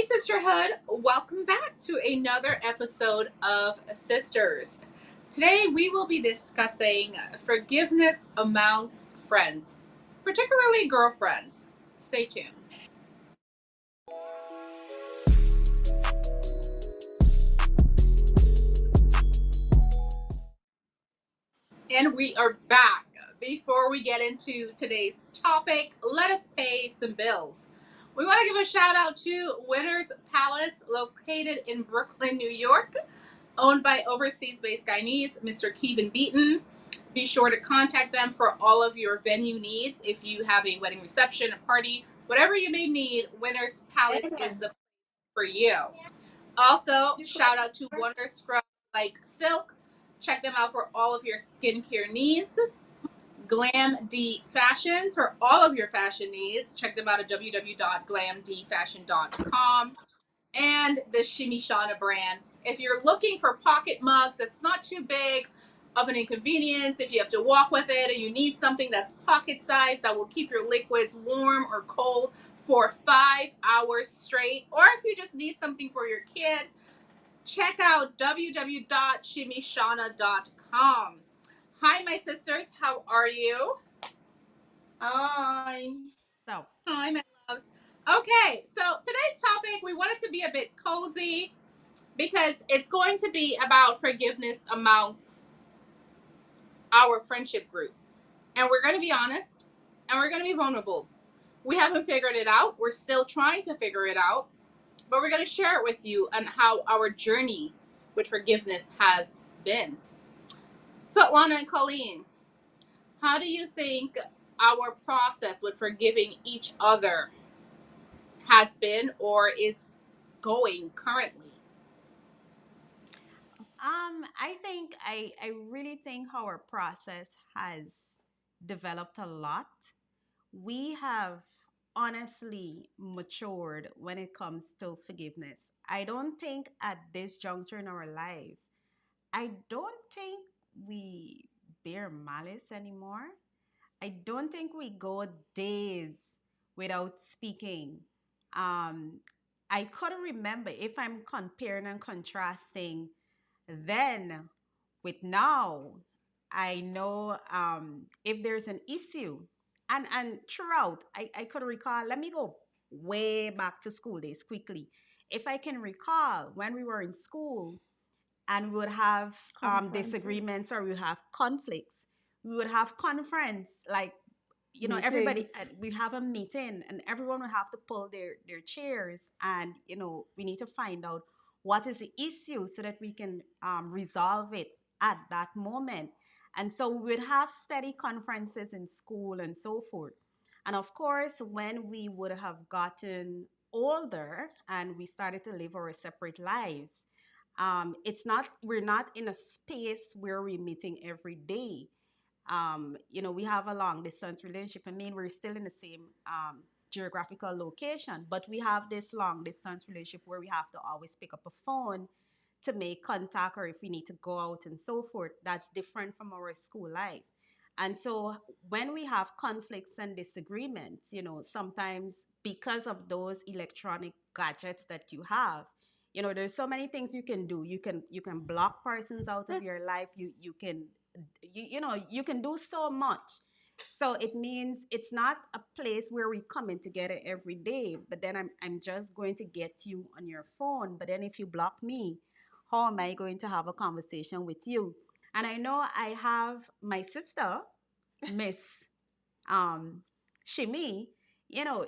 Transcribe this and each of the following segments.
Hey, Sisterhood. Welcome back to another episode of Sisters. Today, we will be discussing forgiveness amongst friends, particularly girlfriends. Stay tuned. And we are back. Before we get into today's topic, let us pay some bills. We want to give a shout out to Winners Palace, located in Brooklyn, New York, owned by overseas based Guyanese, Mr. Kevin Beaton. Be sure to contact them for all of your venue needs. If you have a wedding reception, a party, whatever you may need, Winners Palace is the place for you. Also, shout out to Wonder Scrub like Silk. Check them out for all of your skincare needs. Glam D Fashions for all of your fashion needs. Check them out at www.glamdfashion.com. And the Shimmy Shauna brand. If you're looking for pocket mugs that's not too big of an inconvenience, if you have to walk with it and you need something that's pocket sized that will keep your liquids warm or cold for 5 hours straight, or if you just need something for your kid, check out www.shimmyshauna.com. Hi, my sisters. How are you? Hi. So, Hi, my loves. Okay, so today's topic, we want it to be a bit cozy because it's going to be about forgiveness amongst our friendship group. And we're going to be honest and we're going to be vulnerable. We haven't figured it out. We're still trying to figure it out, but we're going to share it with you and how our journey with forgiveness has been. Svetlana and Colleen, how do you think our process with forgiving each other has been or is going currently? I really think our process has developed a lot. We have honestly matured when it comes to forgiveness. I don't think at this juncture in our lives, I don't think we bear malice anymore. I don't think we go days without speaking. Um, I couldn't remember if I'm comparing and contrasting then with now. I know if there's an issue, and throughout, I could recall. Let me go way back to school days quickly. If I can recall when we were in school and we would have Conferences, disagreements or we would have conflicts, we would have conference like everybody meetings. we have a meeting and everyone will have to pull their chairs and we need to find out what is the issue so that we can resolve it at that moment. And so we would have steady conferences in school and so forth. And of course, when we would have gotten older and we started to live our separate lives, it's not we're not in a space where we're meeting every day. We have a long distance relationship. I mean, we're still in the same geographical location, but we have this long distance relationship where we have to always pick up a phone to make contact or if we need to go out and so forth. That's different from our school life. And so when we have conflicts and disagreements, sometimes because of those electronic gadgets that you have, there's so many things you can do. You can block persons out of your life. You can do so much. So it means it's not a place where we come in together every day, but then I'm just going to get you on your phone. But then if you block me, how am I going to have a conversation with you? And I know I have my sister, Miss um Shimi.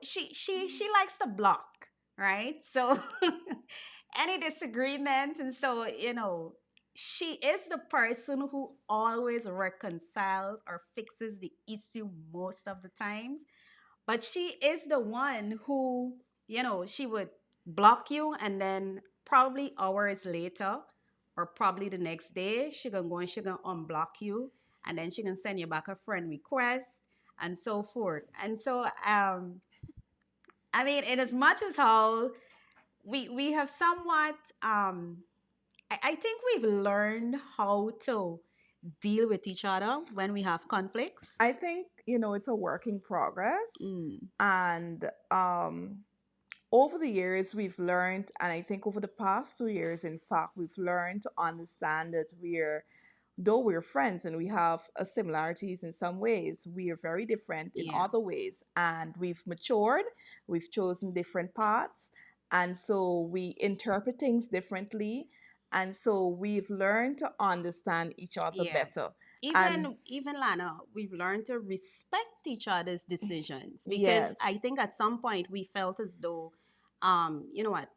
She likes to block, right? So any disagreement, and so she is the person who always reconciles or fixes the issue most of the times. But she is the one who, she would block you and then probably hours later or probably the next day, she gonna go and she gonna unblock you and then she can send you back a friend request and so forth. And so I mean, in as much as how we have somewhat I think we've learned how to deal with each other when we have conflicts. I think, it's a work in progress. Mm. And over the years, we've learned, and I think over the past 2 years, in fact, we've learned to understand that though we're friends and we have similarities in some ways, we are very different in Yeah. other ways. And we've matured, we've chosen different paths, and so we interpret things differently. And so we've learned to understand each other Yeah. better. And Even Lana, we've learned to respect each other's decisions, because I yes, think at some point we felt as though, you know what,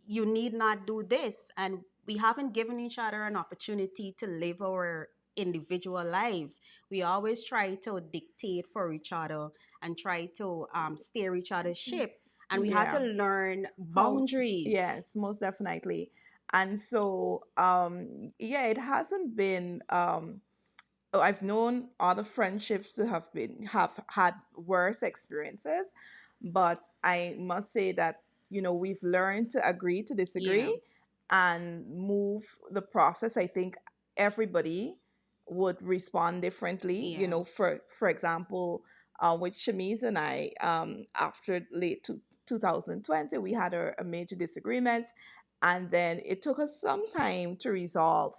you need not do this, and we haven't given each other an opportunity to live our individual lives. We always try to dictate for each other and try to steer each other's ship, and we had to yeah. learn How, boundaries. yes, most definitely. And so, yeah, it hasn't been, I've known other friendships to have had worse experiences, but I must say that we've learned to agree to Yeah. disagree and move the process. I think everybody would respond differently. Yeah. For example, with Shamiz and I, after late 2020, we had a major disagreement, and then it took us some time to resolve,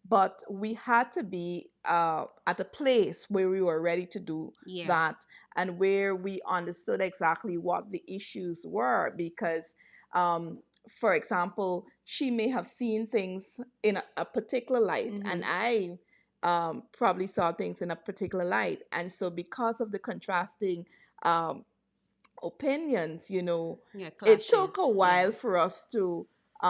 but we had to be at a place where we were ready to do Yeah. that, and where we understood exactly what the issues were. Because um, for example, she may have seen things in a particular light, and Mm-hmm. I probably saw things in a particular light. And so because of the contrasting um, opinions, Yeah, it took a clashes. Yeah. while for us to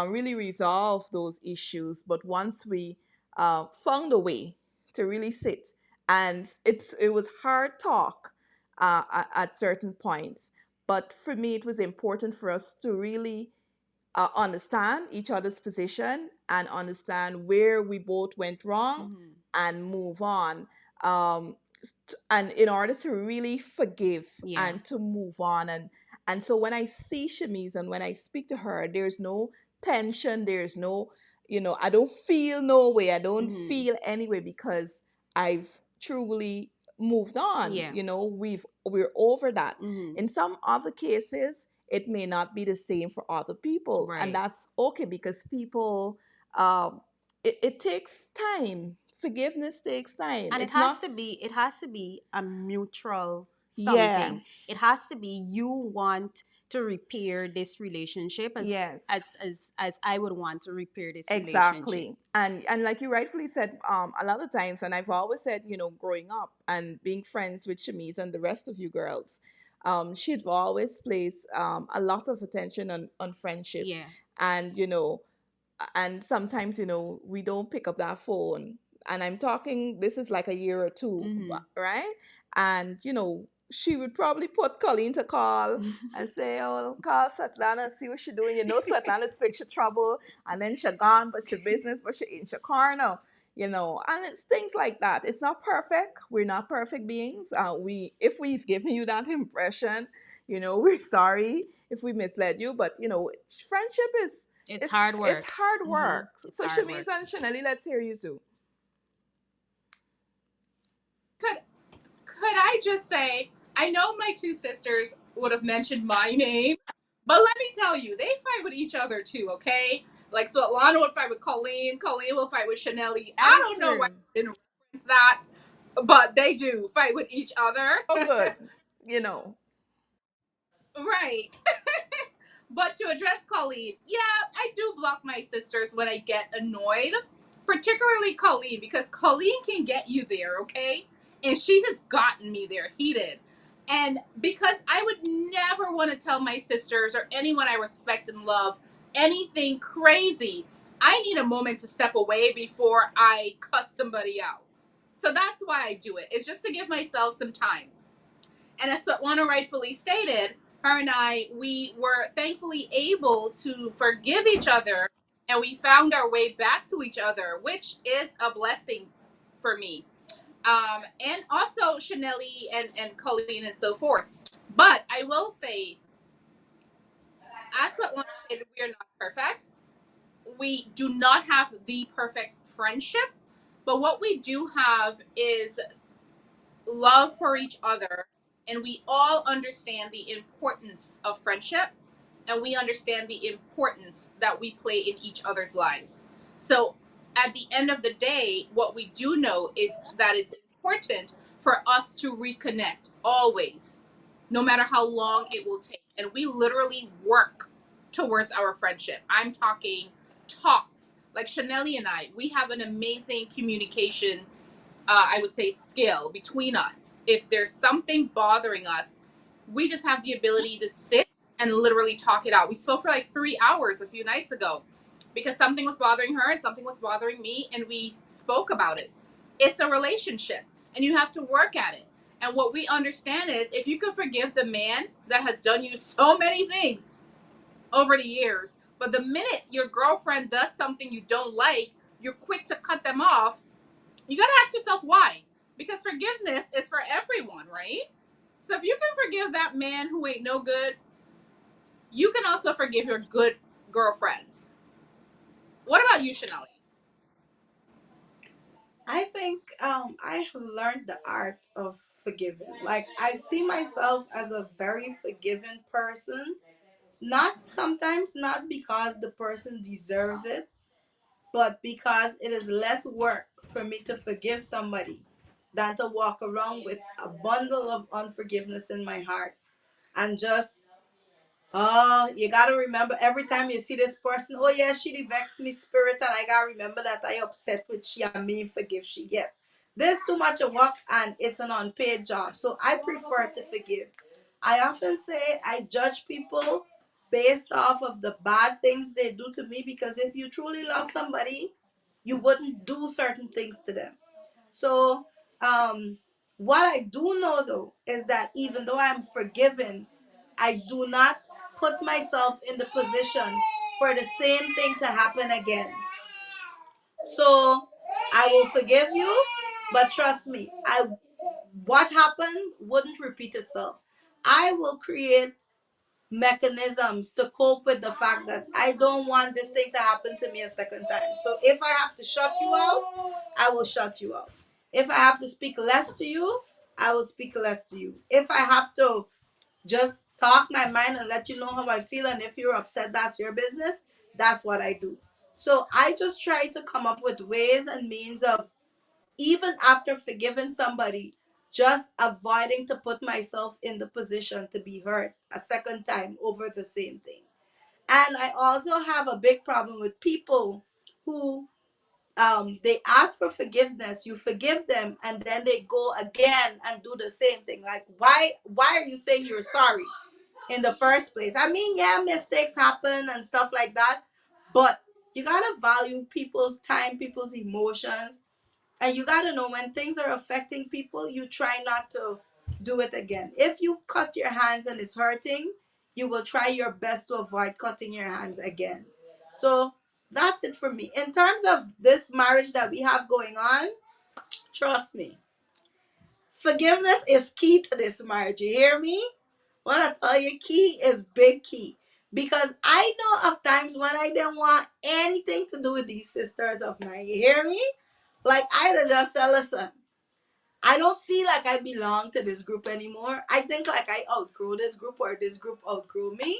really resolve those issues. But once we found a way to really sit, and it was hard talk at certain points. But for me, it was important for us to really understand each other's position and understand where we both went wrong Mm-hmm. and move on. Um, and in order to really forgive Yeah. and to move on, and so when I see Shamiz and when I speak to her, there's no tension, there's no, I don't feel no way, I don't Mm-hmm. feel any way, because I've truly moved on. Yeah. We're over that. Mm-hmm. In some other cases, it may not be the same for other people, and Right. that's okay, because people, um, it takes time. Forgiveness takes time. And It's not. it has to be a mutual Yeah. something. It has to be you want to repair this relationship as Yes. I would want to repair this relationship. Exactly. And like you rightfully said, a lot of times, and I've always said, growing up and being friends with Shamiz and the rest of you girls, she'd always place a lot of attention on friendship. Yeah. And and sometimes we don't pick up that phone, and I'm talking, this is like a year or two, Mm-hmm. right? And she would probably put Colleen to call and say, oh, call Svetlana, see what she doing. Svetlana's picture trouble, and then she gone, but she business, but she in she car now. And it's things like that. It's not perfect. We're not perfect beings. If we've given you that impression, we're sorry if we misled you. But friendship is It's it's hard it's work. hard Mm-hmm. work. It's So hard Shamiz work. and Chaneli, let's hear you too. Could could I just say, I know my two sisters would have mentioned my name, but let me tell you, they fight with each other too, okay? Like, so Lana would fight with Colleen, Colleen will fight with Chanelli. That I is don't know why true. I didn't reference that, but they do fight with each other. Oh, good. You know. Right. But to address Colleen, yeah, I do block my sisters when I get annoyed, particularly Colleen, because Colleen can get you there, okay? And she has gotten me there heated. And because I would never want to tell my sisters or anyone I respect and love anything crazy, I need a moment to step away before I cuss somebody out. So that's why I do it. It's just to give myself some time. And as Svetlana rightfully stated, her and I, we were thankfully able to forgive each other, and we found our way back to each other, which is a blessing for me. And also Chanelli and Colleen and so forth. But I will say, as Svetlana said, we are not perfect. We do not have the perfect friendship, but what we do have is love for each other, and we all understand the importance of friendship, and we understand the importance that we play in each other's lives. So at the end of the day, what we do know is that it's important for us to reconnect always, no matter how long it will take. And we literally work towards our friendship. I'm talking talks. Like Chaneli and I, we have an amazing communication, I would say, skill between us. If there's something bothering us, we just have the ability to sit and literally talk it out. We spoke for like 3 hours a few nights ago because something was bothering her and something was bothering me, and we spoke about it. It's a relationship, and you have to work at it. And what we understand is if you can forgive the man that has done you so many things over the years, but the minute your girlfriend does something you don't like, you're quick to cut them off. You got to ask yourself why. Because forgiveness is for everyone, right? So if you can forgive that man who ain't no good, you can also forgive your good girlfriends. What about you, Chanel? I think I have learned the art of forgiving. Like, I see myself as a very forgiving person. Not sometimes, not because the person deserves it, but because it is less work for me to forgive somebody than to walk around with a bundle of unforgiveness in my heart and just, oh, you gotta remember every time you see this person, oh yeah, she did vex me spirit, and I gotta remember that I upset with she and me forgive she get. There's too much of work and it's an unpaid job. So I prefer to forgive. I often say I judge people based off of the bad things they do to me, because if you truly love somebody, you wouldn't do certain things to them. So, what I do know though is that even though I'm forgiven, I do not put myself in the position for the same thing to happen again. So, I will forgive you, but trust me, I what happened wouldn't repeat itself. I will create mechanisms to cope with the fact that I don't want this thing to happen to me a second time. So if I have to shut you out, I will shut you out. If I have to speak less to you, I will speak less to you. If I have to just talk my mind and let you know how I feel, and if you're upset, that's your business, that's what I do. So I just try to come up with ways and means of, even after forgiving somebody, just avoiding to put myself in the position to be hurt a second time over the same thing. And I also have a big problem with people who they ask for forgiveness, you forgive them, and then they go again and do the same thing. Like, why are you saying you're sorry in the first place? I mean, yeah, mistakes happen and stuff like that, but you gotta value people's time, people's emotions, and you got to know when things are affecting people, you try not to do it again. If you cut your hands and it's hurting, you will try your best to avoid cutting your hands again. So that's it for me. In terms of this marriage that we have going on, trust me, forgiveness is key to this marriage. You hear me? When I tell you, key is big key. Because I know of times when I didn't want anything to do with these sisters of mine. You hear me? Like, I'd just say, listen, I don't feel like I belong to this group anymore. I think like I outgrew this group, or this group outgrew me.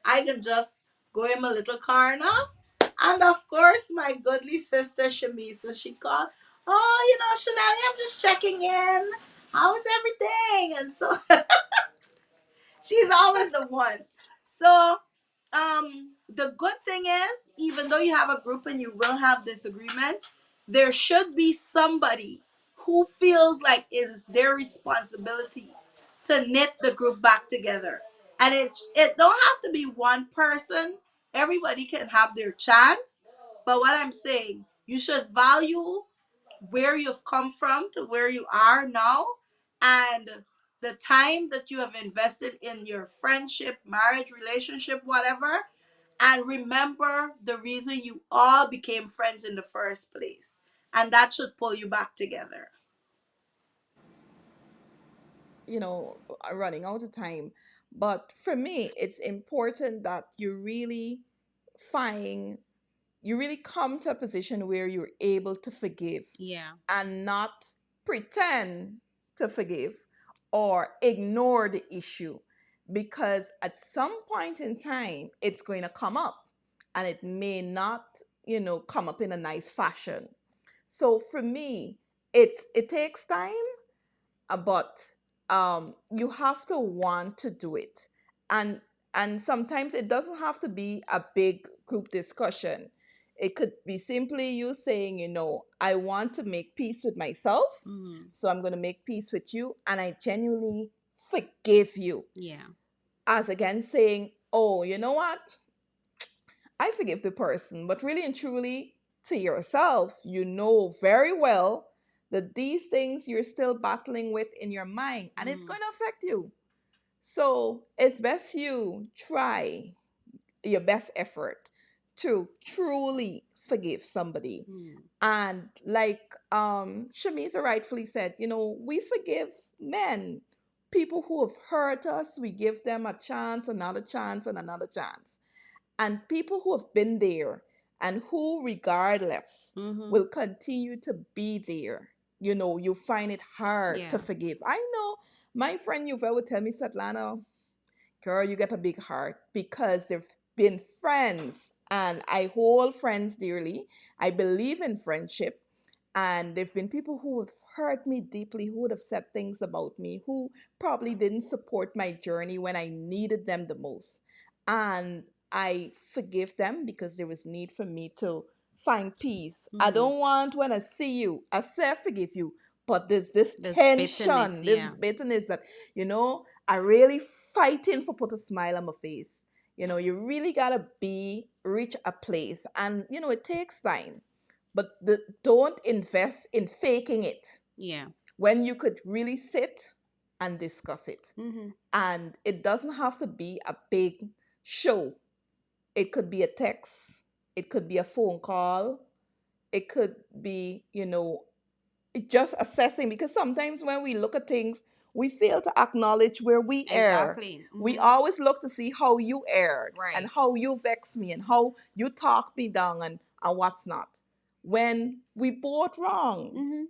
I can just go in my little corner. And of course, my goodly sister Shamisa, she called, oh, Chanel, I'm just checking in. How is everything? And so she's always the one. So, the good thing is, even though you have a group and you will have disagreements, there should be somebody who feels like it is their responsibility to knit the group back together. And it don't have to be one person. Everybody can have their chance. But what I'm saying, you should value where you've come from to where you are now, and the time that you have invested in your friendship, marriage, relationship, whatever, and remember the reason you all became friends in the first place. And that should pull you back together. You know, running out of time. But for me, it's important that find you really come to a position where you're able to forgive Yeah. and not pretend to forgive or ignore the issue. because at some point in time, it's going to come up, and it may not, come up in a nice fashion. So for me, it takes time, but you have to want to do it, and sometimes it doesn't have to be a big group discussion. It could be simply you saying, I want to make peace with myself, Mm. so I'm going to make peace with you, and I genuinely forgive you. Yeah. As again saying, oh, you know what, I forgive the person, but really and truly, to yourself, you know very well that these things you're still battling with in your mind, and it's Mm. going to affect you. So it's best you try your best effort to truly forgive somebody. Mm. And like Shamisa rightfully said, we forgive men, people who have hurt us. We give them a chance, another chance, and another chance. And people who have been there and who, regardless, Mm-hmm. will continue to be there. You find it hard to Yeah. forgive. I know my friend Yuval would tell me, Svetlana, girl, you get a big heart, because they've been friends and I hold friends dearly. I believe in friendship. And there've been people who have hurt me deeply, who would have said things about me, who probably didn't support my journey when I needed them the most. And I forgive them because there was need for me to find peace. I Mm. don't want, when I see you, I say I forgive you, but there's this There's bitterness. tension, this Yeah. bitterness that, I really fighting for put a smile on my face. You really gotta reach a place, and it takes time, but don't invest in faking it Yeah. when you could really sit and discuss it. Mm-hmm. And it doesn't have to be a big show. It could be a text, it could be a phone call, it could be, just assessing, because sometimes when we look at things, we fail to acknowledge where we err. Exactly. We Mm-hmm. always look to see how you erred and Right. how you vex me and how you talk me down, and what's not, when we both wrong. Mm-hmm.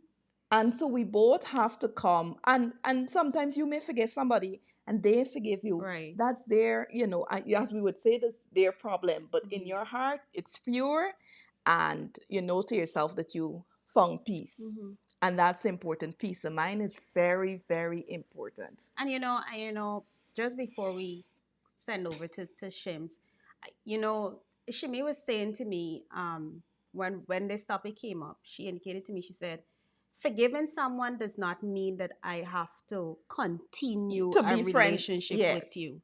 And so we both have to come, and sometimes you may forgive somebody and they forgive you. Right. That's their, as we would say, that's their problem, but in Mm-hmm. your heart it's pure, and you know to yourself that you found peace. Mm-hmm. And that's important. Peace of mind is very, very important. And just before we send over to Shims, you know, Shimi was saying to me, when this topic came up, she indicated to me, she said, forgiving someone does not mean that I have to continue To a be friends, relationship with yes. you.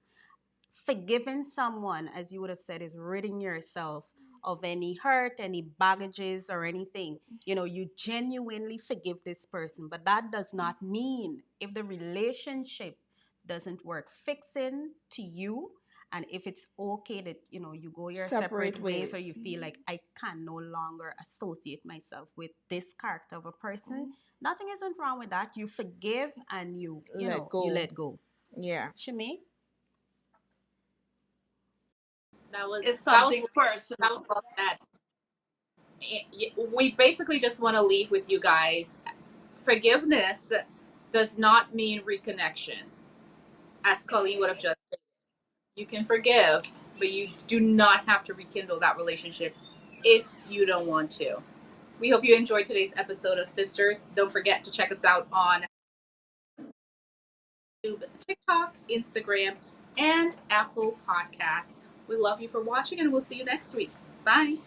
Forgiving someone, as you would have said, is ridding yourself of any hurt, any baggages, or anything. You genuinely forgive this person, but that does not mean if the relationship doesn't work fixing to you, and if it's okay that you go your Separate separate ways, or ways. you feel like I can no longer associate myself with this character of a person, nothing isn't wrong with that. You forgive and Let you go. let go. Yeah. Shami? That was It's that was something that was personal. well said. We basically just want to leave with you guys. Forgiveness does not mean reconnection, as Colleen would have just said. You can forgive, but you do not have to rekindle that relationship if you don't want to. We hope you enjoyed today's episode of Sisters. Don't forget to check us out on YouTube, TikTok, Instagram, and Apple Podcasts. We love you for watching, and we'll see you next week. Bye.